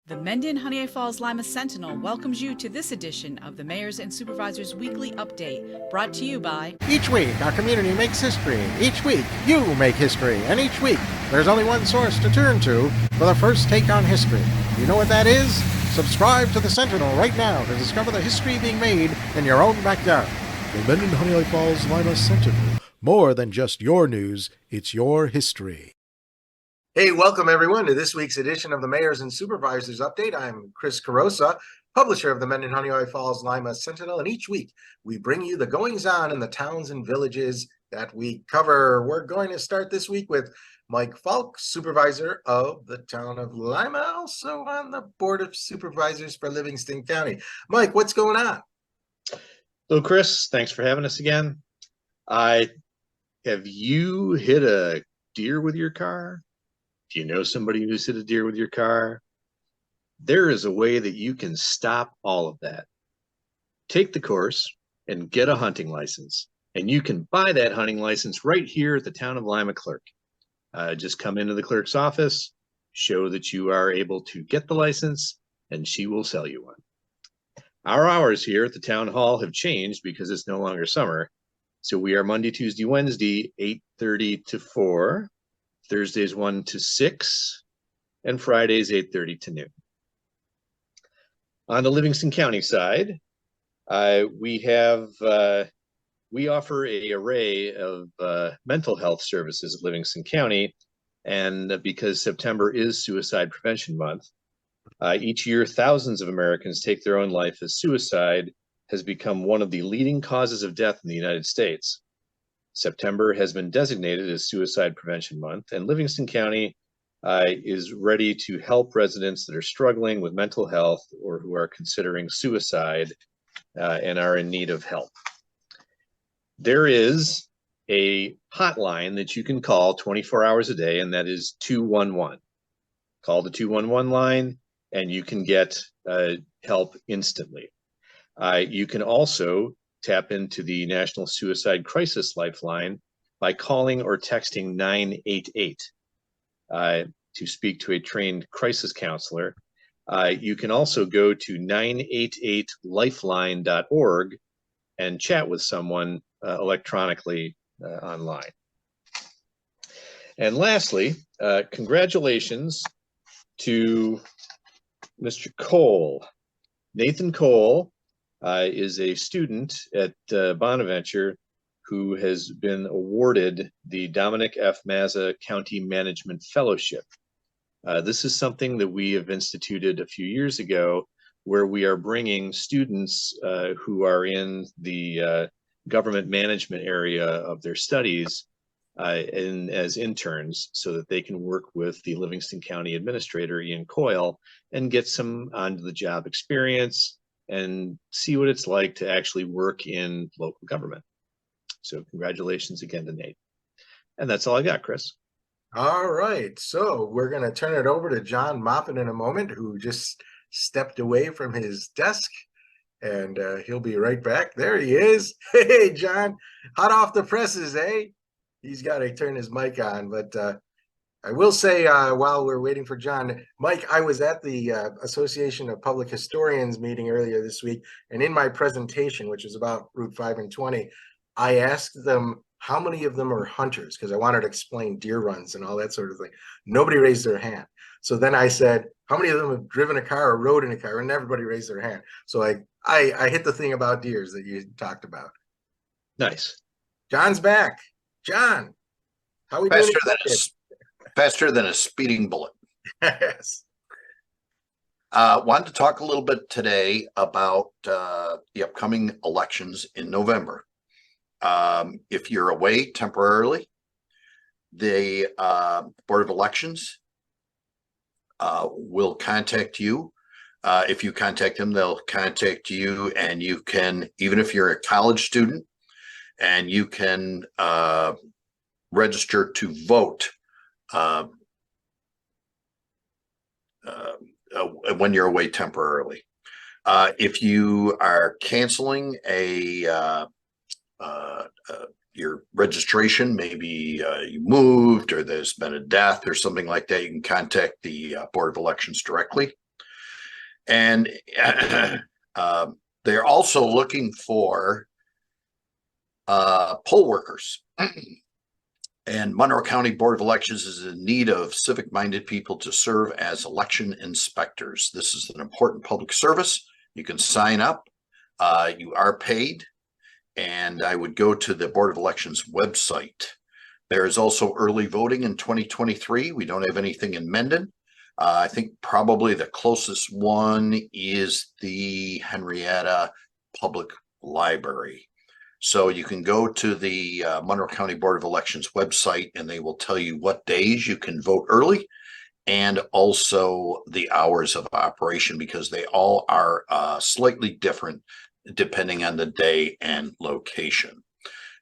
The Mendon-Honeoye Falls-Lima Sentinel welcomes you to this edition of the Mayors and Supervisors Weekly Update, brought to you by... Each week, our community makes history. Each week, you make history. And each week, there's only one source to turn to for the first take on history. You know what that is? Subscribe to the Sentinel right now to discover the history being made in your own backyard. The Mendon-Honeoye Falls-Lima Sentinel. More than just your news, it's your history. Hey, welcome everyone to this week's edition of the Mayors and Supervisors Update. I'm Chris Carosa, publisher of the Mendon-Honeoye Falls-Lima Sentinel, and each week we bring you the goings-on in the towns and villages that we cover. We're going to start this week with Mike Falk, supervisor of the town of Lima, also on the Board of Supervisors for Livingston County. Mike, what's going on? Hello, Chris. Thanks for having us again. Have you hit a deer with your car? Do you know somebody who's hit a deer with your car? There is a way that you can stop all of that. Take the course and get a hunting license. And you can buy that hunting license right here at the Town of Lima clerk. Just come into the clerk's office, show that you are able to get the license, and she will sell you one. Our hours here at the town hall have changed because it's no longer summer. So we are Monday, Tuesday, Wednesday, 8:30 to 4. Thursdays 1 to 6, and Fridays 8:30 to noon. On the Livingston County side, we offer an array of mental health services at Livingston County, and because September is Suicide Prevention Month, each year thousands of Americans take their own life as suicide has become one of the leading causes of death in the United States. September has been designated as Suicide Prevention Month, and Livingston County is ready to help residents that are struggling with mental health or who are considering suicide and are in need of help. There is a hotline that you can call 24 hours a day, and that is 211. Call the 211 line, and you can get help instantly. You can also tap into the National Suicide Crisis Lifeline by calling or texting 988 to speak to a trained crisis counselor. You can also go to 988lifeline.org and chat with someone electronically online. And lastly, congratulations to Mr. Cole. Nathan Cole is a student at Bonaventure who has been awarded the Dominic F. Mazza County Management Fellowship. This is something that we have instituted a few years ago, where we are bringing students who are in the government management area of their studies as interns, so that they can work with the Livingston County Administrator, Ian Coyle, and get some on-the-job experience and see what it's like to actually work in local government. So congratulations again to Nate. And that's all I got, Chris. All right, so we're going to turn it over to John Moffat in a moment, who just stepped away from his desk, and he'll be right back. There he is. Hey, John, hot off the presses, eh? He's got to turn his mic on, but I will say, while we're waiting for John, Mike, I was at the Association of Public Historians meeting earlier this week, and in my presentation, which is about Route 5 and 20, I asked them how many of them are hunters, because I wanted to explain deer runs and all that sort of thing. Nobody raised their hand. So then I said, how many of them have driven a car or rode in a car? And everybody raised their hand. So I hit the thing about deers that you talked about. Nice. John's back. John, how are we doing? Faster than a speeding bullet. Yes. Wanted to talk a little bit today about the upcoming elections in November. If you're away temporarily, the Board of Elections will contact you. If you contact them, they'll contact you, and you can, even if you're a college student, and you can register to vote when you're away temporarily. If you are canceling your registration, maybe you moved or there's been a death or something like that, you can contact the Board of Elections directly. And they're also looking for poll workers. And Monroe County Board of Elections is in need of civic-minded people to serve as election inspectors. This is an important public service. You can sign up. You are paid. And I would go to the Board of Elections website. There is also early voting in 2023. We don't have anything in Mendon. I think probably the closest one is the Henrietta Public Library. So you can go to the Monroe County Board of Elections website and they will tell you what days you can vote early and also the hours of operation, because they all are slightly different depending on the day and location.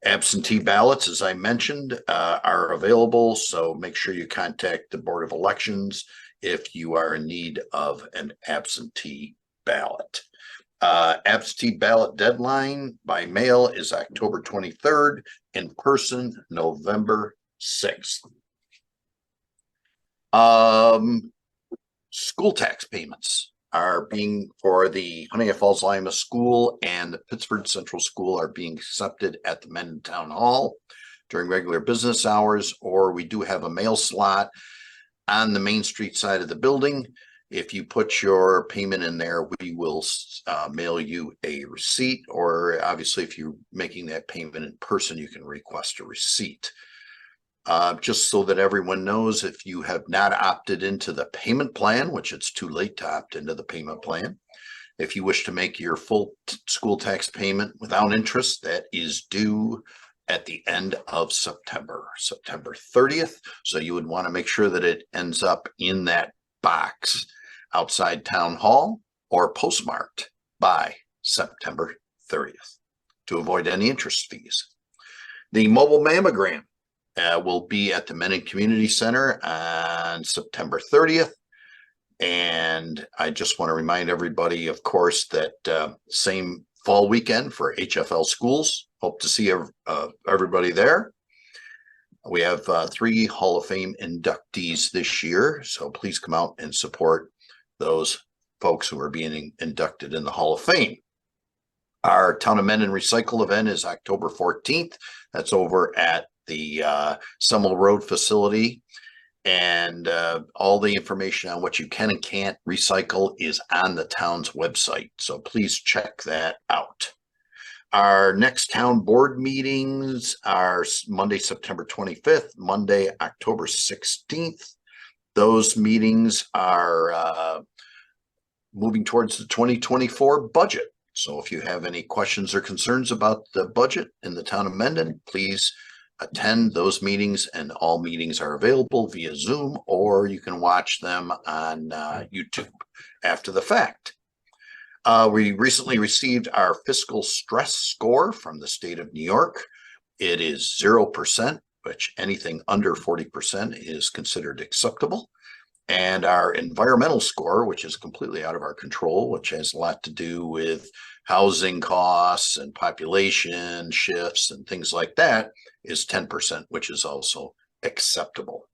Absentee ballots, as I mentioned, are available. So make sure you contact the Board of Elections if you are in need of an absentee ballot. Absentee ballot deadline by mail is October 23rd, in person, November 6th. School tax payments are being for the Honeoye Falls-Lima School and the Pittsburgh Central School are being accepted at the Mendon Town Hall during regular business hours, or we do have a mail slot on the Main Street side of the building. If you put your payment in there, we will mail you a receipt, or obviously if you're making that payment in person, you can request a receipt. Just so that everyone knows, if you have not opted into the payment plan, which it's too late to opt into the payment plan, if you wish to make your full school tax payment without interest, that is due at the end of September 30th. So you would want to make sure that it ends up in that box outside Town Hall or postmarked by September 30th to avoid any interest fees. The mobile mammogram will be at the Mendon Community Center on September 30th. And I just want to remind everybody, of course, that same fall weekend for HFL schools. Hope to see everybody there. We have 3 Hall of Fame inductees this year, so please come out and support those folks who are being inducted in the Hall of Fame. Our Town of Mendon Recycle event is October 14th. That's over at the Summel Road facility. And all the information on what you can and can't recycle is on the town's website. So please check that out. Our next town board meetings are Monday, September 25th, Monday, October 16th. Those meetings are moving towards the 2024 budget. So if you have any questions or concerns about the budget in the town of Mendon, please attend those meetings, and all meetings are available via Zoom, or you can watch them on YouTube after the fact. We recently received our fiscal stress score from the state of New York. It is 0%, which anything under 40% is considered acceptable. And our environmental score, which is completely out of our control, which has a lot to do with housing costs and population shifts and things like that, is 10%, which is also acceptable.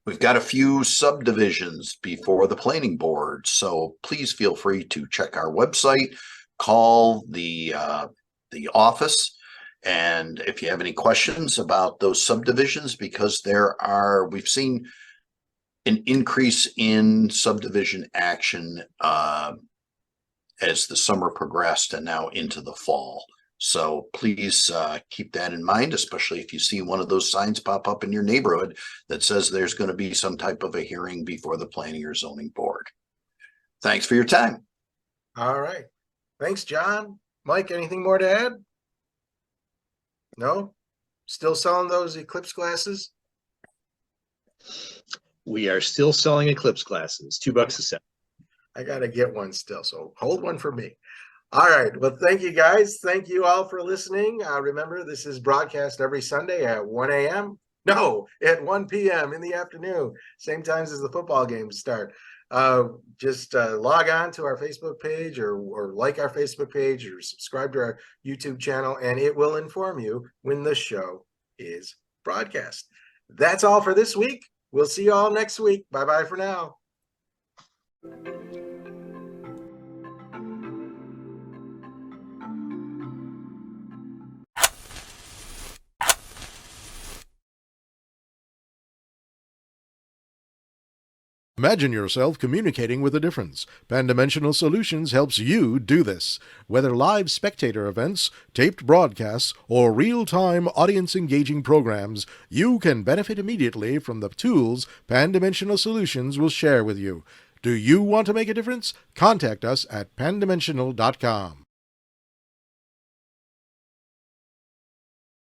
We've got a few subdivisions before the planning board, so please feel free to check our website, call the office, and if you have any questions about those subdivisions, because we've seen an increase in subdivision action as the summer progressed and now into the fall. So please keep that in mind, especially if you see one of those signs pop up in your neighborhood that says there's going to be some type of a hearing before the planning or zoning board. Thanks for your time. All right. Thanks, John. Mike, anything more to add? No? Still selling those eclipse glasses? We are still selling eclipse glasses, $2 a set. I got to get one still, so hold one for me. All right. Well, thank you, guys. Thank you all for listening. Remember, this is broadcast every Sunday at 1 a.m. No, at 1 p.m. in the afternoon, same times as the football games start. Just log on to our Facebook page or like our Facebook page or subscribe to our YouTube channel, and it will inform you when the show is broadcast. That's all for this week. We'll see you all next week. Bye-bye for now. Imagine yourself communicating with a difference. Pan-Dimensional Solutions helps you do this. Whether live spectator events, taped broadcasts, or real-time audience-engaging programs, you can benefit immediately from the tools Pan-Dimensional Solutions will share with you. Do you want to make a difference? Contact us at pandimensional.com.